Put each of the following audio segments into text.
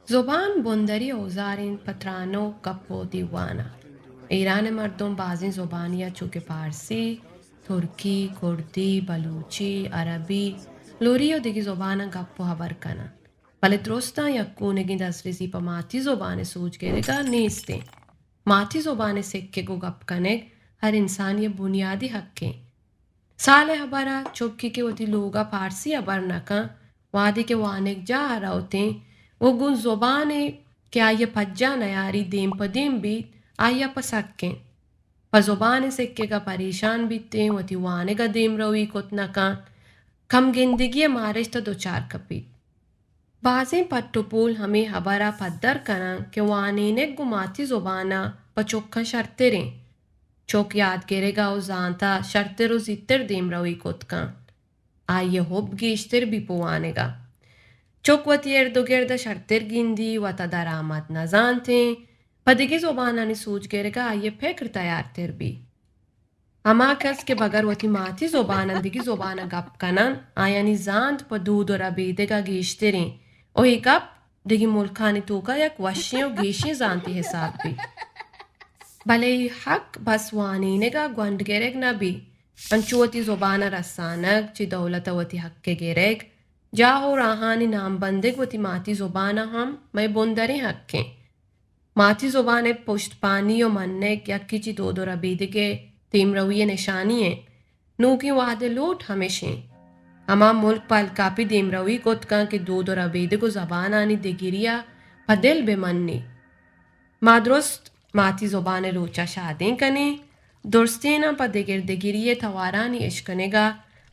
ज़ुबान बंदरी औज़ारिन पतरानो गप्पो दीवाना ईरान मर्दों बाज़ी ज़ुबानियाँ चूँकि फ़ारसी, तुर्की, कुर्दी, बलूची, अरबी, लोरी और दिगी ज़ुबान गप्पो हबर कना. Bale drosta yakkunegi dasrisi pa mati zobane sochgerega नेस्ते माथी ज़ुबान सिक्के को गप कनेग हर इंसान ये बुनियादी हक हैं. साले हबारा चुपकी के वती लोगा फारसी अबर नका वादी के वानेक जा हरा होते वो गुन ज़ुबाने के आये पज्जा नयारी देम पदेम भी आया पसक्के प ज़ुबान सिक्के का परेशान बीते वती वाने का देम रवी कुत नका कम गिंदगी मारिश तो दो चार कपी बाज़ें पट्टुपूल हमें हबारा पद्दर कना के वाने ने गुमाती ज़ुबाना पचोक्का शर्ते रें çok yadgerega o zanta şartero zitter demrawi kotkan. Aye hob geçtir bi puanega. Çok vatiyer dogerda şartter gindi vata daramat nazante. Padigi zobanani soch gerega aye pekr tayar ter bi. Ama kas ke bagar vati mati zobanan digi zobana gap kanan ayani zant pa dudora bedega geçtirin. O gap digi mulkani toka yak vashyo geçi zanti hesab bi. भले ही हक बसवानीनेगा ग्वंड नबी अंचुवती ज़ुबान रसानक ची दौलतवती हक के गेरेग जाहो राहानी नाम बंदिग वती माती ज़ुबान हम मैं बुंदरी हक्के माती ज़ुबान पुष्ट पानी और मन्ने यक्की ची दो दो रबीदिगे तीम रविये निशानी है नू की वादे लोट हमेशे हमा मुल्क पल कापी दीम रवी कुतका कि दो दो रबीदिगो ज़बान आनी दिगिरिया पदिल बेमन्नी मादरुस्त माती ज़ुबान रोचा शादें कने दुर्स्तेना पा दिगिरिये थवारानी इश्कनेगा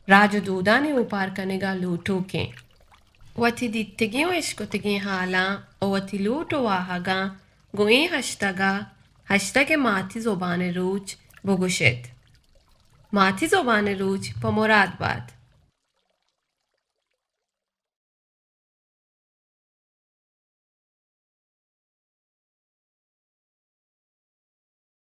राजदूदानी उपार कनेगा लूटो के वती दित्तिगे इश्कुतिगे हाला ओ वती लूटो वाहगा गोए हश्ता के माती ज़ुबान रोच बुगुशित माती ज़ुबान रोच पमुरादबाद